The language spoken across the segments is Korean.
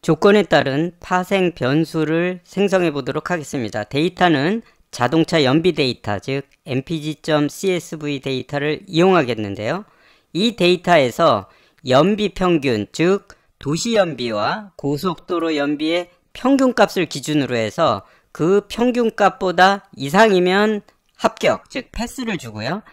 조건에 따른 파생 변수를 생성해 보도록 하겠습니다. 데이터는 자동차 연비 데이터, 즉 mpg.csv 데이터를 이용하겠는데요. 이 데이터에서 연비 평균, 즉 도시 연비와 고속도로 연비의 평균값을 기준으로 해서 그 평균값보다 이상이면 합격, 즉 패스를 주고요.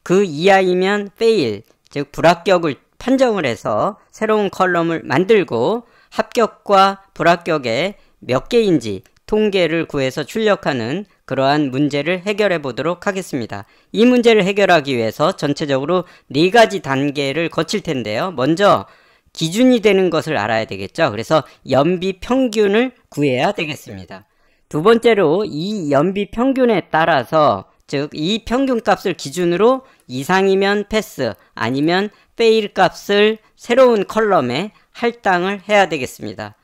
그 이하이면 fail, 즉 불합격을 판정을 해서 새로운 컬럼을 만들고 합격과 불합격의 몇 개인지 통계를 구해서 출력하는 그러한 문제를 해결해 보도록 하겠습니다. 이 문제를 해결하기 위해서 전체적으로 4가지 단계를 거칠 텐데요. 먼저 기준이 되는 것을 알아야 되겠죠. 그래서 연비 평균을 구해야 되겠습니다. 두 번째로 이 연비 평균에 따라서, 즉 이 평균값을 기준으로 이상이면 패스, 아니면 페일 값을 새로운 컬럼에 할당을 해야 되겠습니다.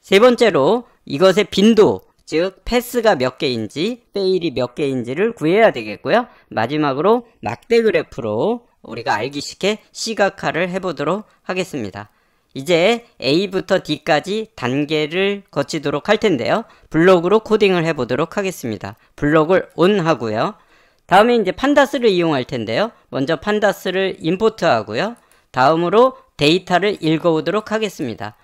세 번째로 이것의 빈도, 즉 패스가 몇 개인지 페일이 몇 개인지를 구해야 되겠고요. 마지막으로 막대 그래프로 우리가 알기 쉽게 시각화를 해보도록 하겠습니다. 이제 A부터 D까지 단계를 거치도록 할 텐데요. 블록으로 코딩을 해보도록 하겠습니다. 블록을 ON 하고요. 다음에 이제 판다스를 이용할 텐데요. 먼저 판다스를 임포트 하고요. 다음으로 데이터를 읽어오도록 하겠습니다.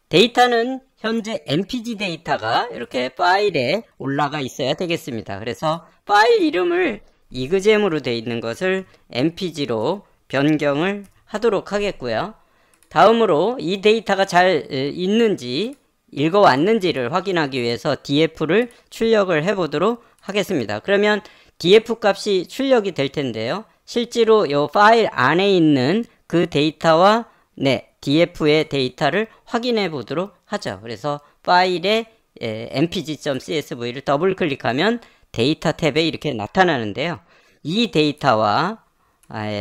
데이터는 현재 mpg 데이터가 이렇게 파일에 올라가 있어야 되겠습니다. 그래서 파일 이름을 이그잼으로 되어 있는 것을 mpg로 변경을 하도록 하겠고요. 다음으로 이 데이터가 잘 있는지 읽어왔는지를 확인하기 위해서 df를 출력을 해보도록 하겠습니다. 그러면 df 값이 출력이 될 텐데요. 실제로 이 파일 안에 있는 그 데이터와 df의 데이터를 확인해 보도록 하죠. 그래서 파일에 mpg.csv를 더블 클릭하면 데이터 탭에 이렇게 나타나는데요. 이 데이터와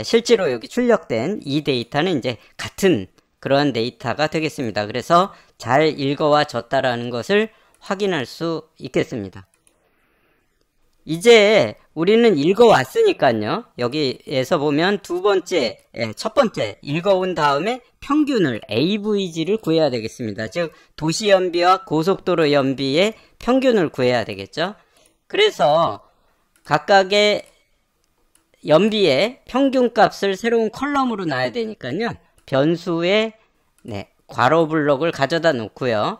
실제로 여기 출력된 이 데이터는 이제 같은 그러한 데이터가 되겠습니다. 그래서 잘 읽어와졌다라는 것을 확인할 수 있겠습니다. 이제 우리는 읽어왔으니까요. 여기에서 보면 첫 번째 읽어온 다음에 평균을 AVG를 구해야 되겠습니다. 즉 도시 연비와 고속도로 연비의 평균을 구해야 되겠죠. 그래서 각각의 연비의 평균값을 새로운 컬럼으로 놔야 되니까요. 변수에 괄호 블록을 가져다 놓고요.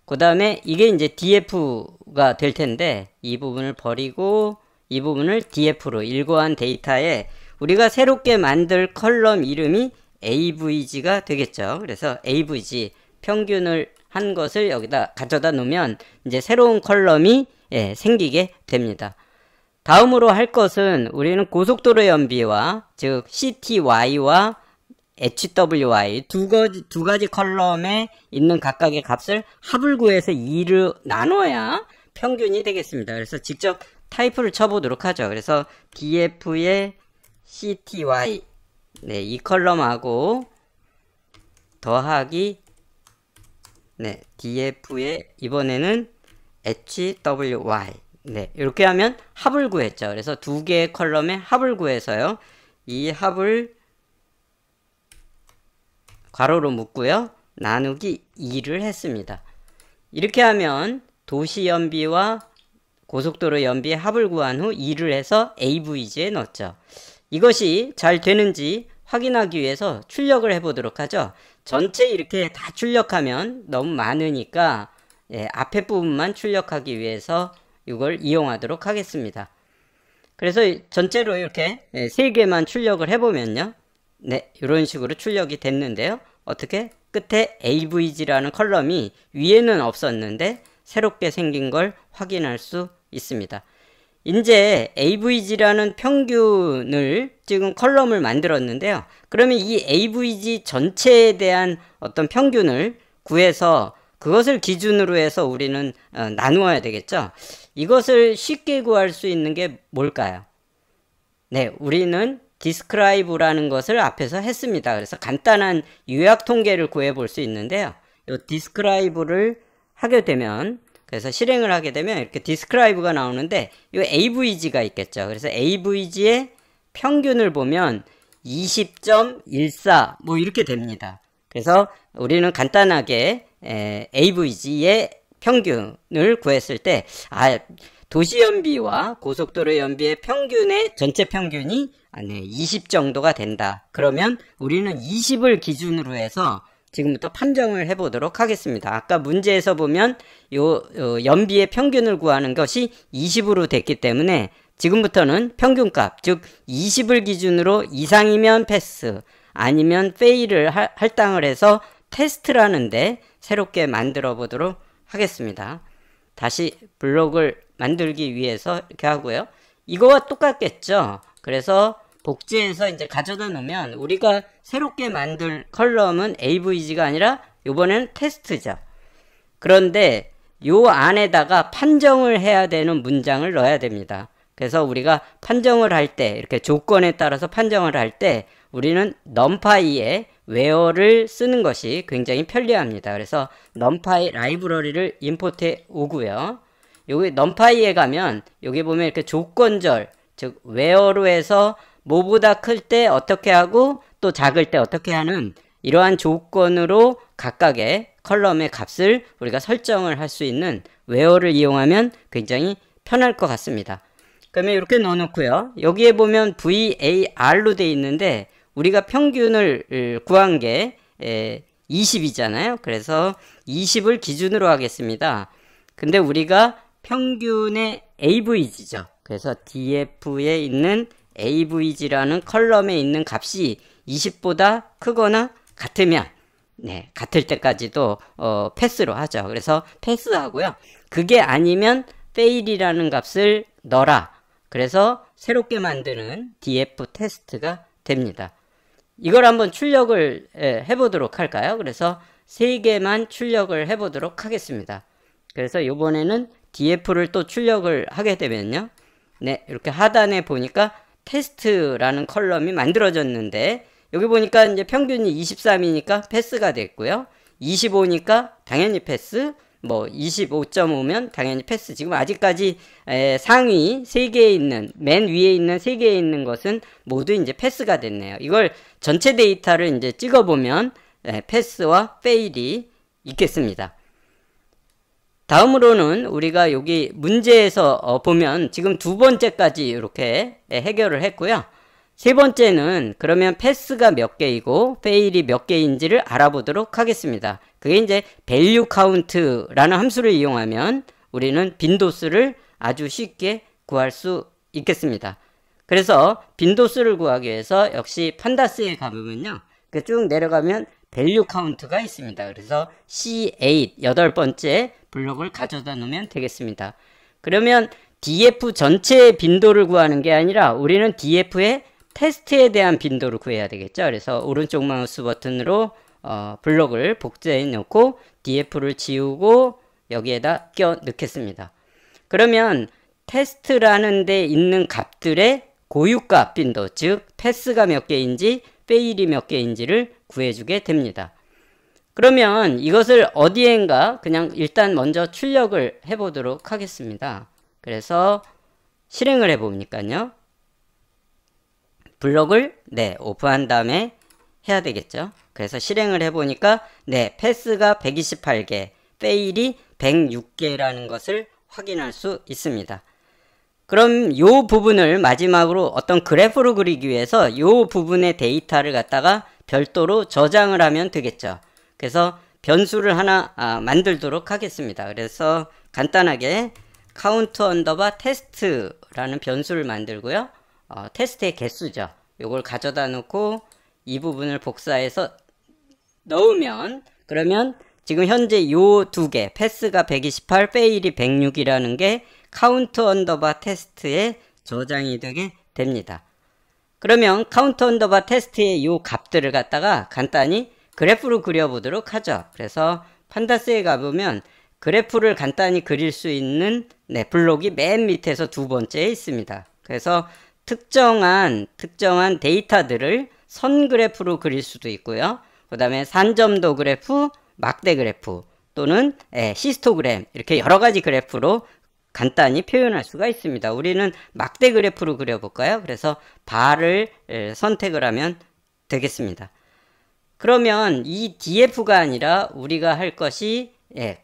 그 다음에 이게 이제 df가 될 텐데 이 부분을 버리고 이 부분을 df로 읽어한 데이터에 우리가 새롭게 만들 컬럼 이름이 avg가 되겠죠. 그래서 avg 평균을 한 것을 여기다 가져다 놓으면 이제 새로운 컬럼이 생기게 됩니다. 다음으로 할 것은 우리는 고속도로 연비와 즉 cty와 hwy 두 가지 컬럼에 있는 각각의 값을 합을 구해서 2를 나눠야 평균이 되겠습니다. 그래서 직접 타이프를 쳐보도록 하죠. 그래서 df의 cty 이 컬럼하고 더하기 df의 이번에는 hwy 이렇게 하면 합을 구했죠. 그래서 두 개의 컬럼의 합을 구해서요. 이 합을 괄호로 묶고요. 나누기 2를 했습니다. 이렇게 하면 도시 연비와 고속도로 연비의 합을 구한 후 2를 해서 AVG에 넣었죠. 이것이 잘 되는지 확인하기 위해서 출력을 해보도록 하죠. 전체 이렇게 다 출력하면 너무 많으니까 앞에 부분만 출력하기 위해서 이걸 이용하도록 하겠습니다. 그래서 전체로 이렇게 3개만 출력을 해보면요. 이런 식으로 출력이 됐는데요. 어떻게? 끝에 AVG라는 컬럼이 위에는 없었는데 새롭게 생긴 걸 확인할 수 있습니다. 이제 AVG라는 평균을 지금 컬럼을 만들었는데요. 그러면 이 AVG 전체에 대한 어떤 평균을 구해서 그것을 기준으로 해서 우리는 나누어야 되겠죠. 이것을 쉽게 구할 수 있는 게 뭘까요? 우리는 describe라는 것을 앞에서 했습니다. 그래서 간단한 요약 통계를 구해 볼 수 있는데요. 이 describe를 하게 되면, 그래서 실행을 하게 되면 이렇게 describe가 나오는데 이 avg가 있겠죠. 그래서 avg의 평균을 보면 20.14 뭐 이렇게 됩니다. 그래서 우리는 간단하게 AVG의 평균을 구했을 때, 도시 연비와 고속도로 연비의 평균의 전체 평균이 20 정도가 된다. 그러면 우리는 20을 기준으로 해서 지금부터 판정을 해보도록 하겠습니다. 아까 문제에서 보면 연비의 평균을 구하는 것이 20으로 됐기 때문에 지금부터는 평균값, 즉 20을 기준으로 이상이면 패스, 아니면 페일을 할당을 해서 테스트라는데 새롭게 만들어 보도록 하겠습니다. 다시 블록을 만들기 위해서 이렇게 하고요. 이거와 똑같겠죠. 그래서 복제해서 이제 가져다 놓으면 우리가 새롭게 만들 컬럼은 AVG가 아니라 이번에는 테스트죠. 그런데 요 안에다가 판정을 해야 되는 문장을 넣어야 됩니다. 그래서 우리가 판정을 할 때, 이렇게 조건에 따라서 판정을 할 때 우리는 numpy에 where를 쓰는 것이 굉장히 편리합니다. 그래서 numpy 라이브러리를 임포트해 오고요. 여기 numpy에 가면 여기 보면 이렇게 조건절, 즉 where로 해서 뭐보다 클 때 어떻게 하고 또 작을 때 어떻게 하는 이러한 조건으로 각각의 컬럼의 값을 우리가 설정을 할 수 있는 where를 이용하면 굉장히 편할 것 같습니다. 그러면 이렇게 넣어놓고요. 여기에 보면 VAR로 되어 있는데 우리가 평균을 구한 게 20이잖아요. 그래서 20을 기준으로 하겠습니다. 근데 우리가 평균의 AVG죠. 그래서 DF에 있는 AVG라는 컬럼에 있는 값이 20보다 크거나 같으면 같을 때까지도 패스로 하죠. 그래서 패스하고요. 그게 아니면 fail이라는 값을 넣어라. 그래서 새롭게 만드는 df 테스트가 됩니다. 이걸 한번 출력을 해보도록 할까요? 그래서 3개만 출력을 해보도록 하겠습니다. 그래서 이번에는 df를 또 출력을 하게 되면요. 이렇게 하단에 보니까 테스트라는 컬럼이 만들어졌는데 여기 보니까 이제 평균이 23이니까 패스가 됐고요. 25니까 당연히 패스, 25.5면 당연히 패스. 지금 아직까지 상위 3개에 있는, 맨 위에 있는 3개에 있는 것은 모두 이제 패스가 됐네요. 이걸 전체 데이터를 이제 찍어보면 패스와 페일이 있겠습니다. 다음으로는 우리가 여기 문제에서 보면 지금 2번째까지 이렇게 해결을 했고요. 3번째는 그러면 패스가 몇 개이고 페일이 몇 개인지를 알아보도록 하겠습니다. 그게 이제 value count라는 함수를 이용하면 우리는 빈도수를 아주 쉽게 구할 수 있겠습니다. 그래서 빈도수를 구하기 위해서 역시 판다스에 가보면요. 쭉 내려가면 value count가 있습니다. 그래서 C8, 8번째 블록을 가져다 놓으면 되겠습니다. 그러면 df 전체의 빈도를 구하는 게 아니라 우리는 df의 테스트에 대한 빈도를 구해야 되겠죠. 그래서 오른쪽 마우스 버튼으로 블록을 복제해 놓고 df를 지우고 여기에다 끼워 넣겠습니다. 그러면 테스트라는 데 있는 값들의 고유값 빈도, 즉 패스가 몇 개인지 페일이 몇 개인지를 구해주게 됩니다. 그러면 이것을 어디엔가 그냥 일단 먼저 출력을 해보도록 하겠습니다. 그래서 실행을 해보니까요. 블록을 오픈한 다음에 해야 되겠죠. 그래서 실행을 해보니까 패스가 128개, 페일이 106개라는 것을 확인할 수 있습니다. 그럼 이 부분을 마지막으로 어떤 그래프로 그리기 위해서 이 부분의 데이터를 갖다가 별도로 저장을 하면 되겠죠. 그래서 변수를 하나 만들도록 하겠습니다. 그래서 간단하게 count underbar test라는 변수를 만들고요. 테스트의 개수죠. 요걸 가져다 놓고 이 부분을 복사해서 넣으면 그러면 지금 현재 요 2개 패스가 128, 페일이 106이라는 게 count underbar test에 저장이 되게 됩니다. 그러면 count underbar test의 요 값들을 갖다가 간단히 그래프로 그려보도록 하죠. 그래서 판다스에 가보면 그래프를 간단히 그릴 수 있는 블록이 맨 밑에서 2번째에 있습니다. 그래서 특정한 데이터들을 선 그래프로 그릴 수도 있고요. 그 다음에 산점도 그래프, 막대 그래프 또는 히스토그램 이렇게 여러 가지 그래프로 간단히 표현할 수가 있습니다. 우리는 막대 그래프로 그려볼까요? 그래서 바를 선택을 하면 되겠습니다. 그러면 이 df가 아니라 우리가 할 것이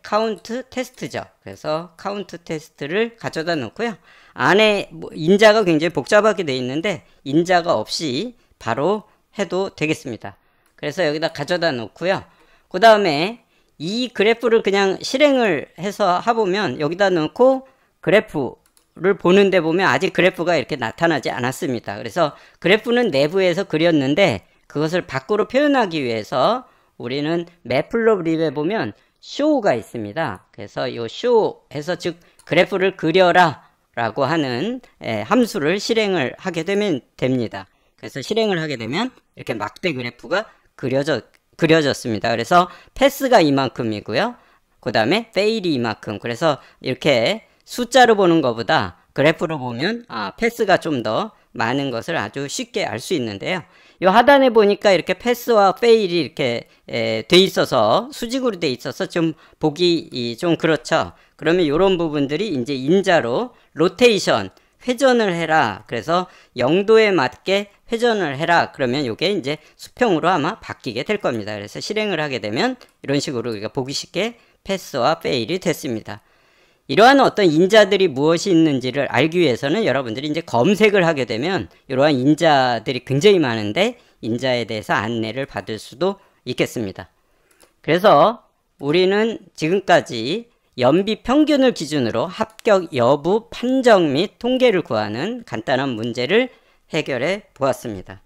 카운트 테스트죠. 그래서 카운트 테스트를 가져다 놓고요. 안에 인자가 굉장히 복잡하게 되어 있는데 인자가 없이 바로 해도 되겠습니다. 그래서 여기다 가져다 놓고요. 그 다음에 이 그래프를 그냥 실행을 해서 해보면 여기다 넣고 그래프를 보는데 보면 아직 그래프가 이렇게 나타나지 않았습니다. 그래서 그래프는 내부에서 그렸는데 그것을 밖으로 표현하기 위해서 우리는 매플로립에 보면 show가 있습니다. 그래서 이 show에서 즉 그래프를 그려라 라고 하는 함수를 실행을 하게 되면 됩니다. 그래서 실행을 하게 되면 이렇게 막대 그래프가 그려졌습니다. 그래서 패스가 이만큼이고요. 그 다음에 fail이 이만큼. 그래서 이렇게 숫자로 보는 것보다 그래프로 보면 패스가 좀 더 많은 것을 아주 쉽게 알 수 있는데요. 이 하단에 보니까 이렇게 패스와 fail이 이렇게 돼 있어서 수직으로 돼 있어서 좀 보기 좀 그렇죠. 그러면 이런 부분들이 이제 인자로 로테이션 회전을 해라. 그래서 0도에 맞게 회전을 해라. 그러면 이게 이제 수평으로 아마 바뀌게 될 겁니다. 그래서 실행을 하게 되면 이런 식으로 우리가 보기 쉽게 패스와 페일이 됐습니다. 이러한 어떤 인자들이 무엇이 있는지를 알기 위해서는 여러분들이 이제 검색을 하게 되면 이러한 인자들이 굉장히 많은데 인자에 대해서 안내를 받을 수도 있겠습니다. 그래서 우리는 지금까지 연비 평균을 기준으로 합격 여부 판정 및 통계를 구하는 간단한 문제를 해결해 보았습니다.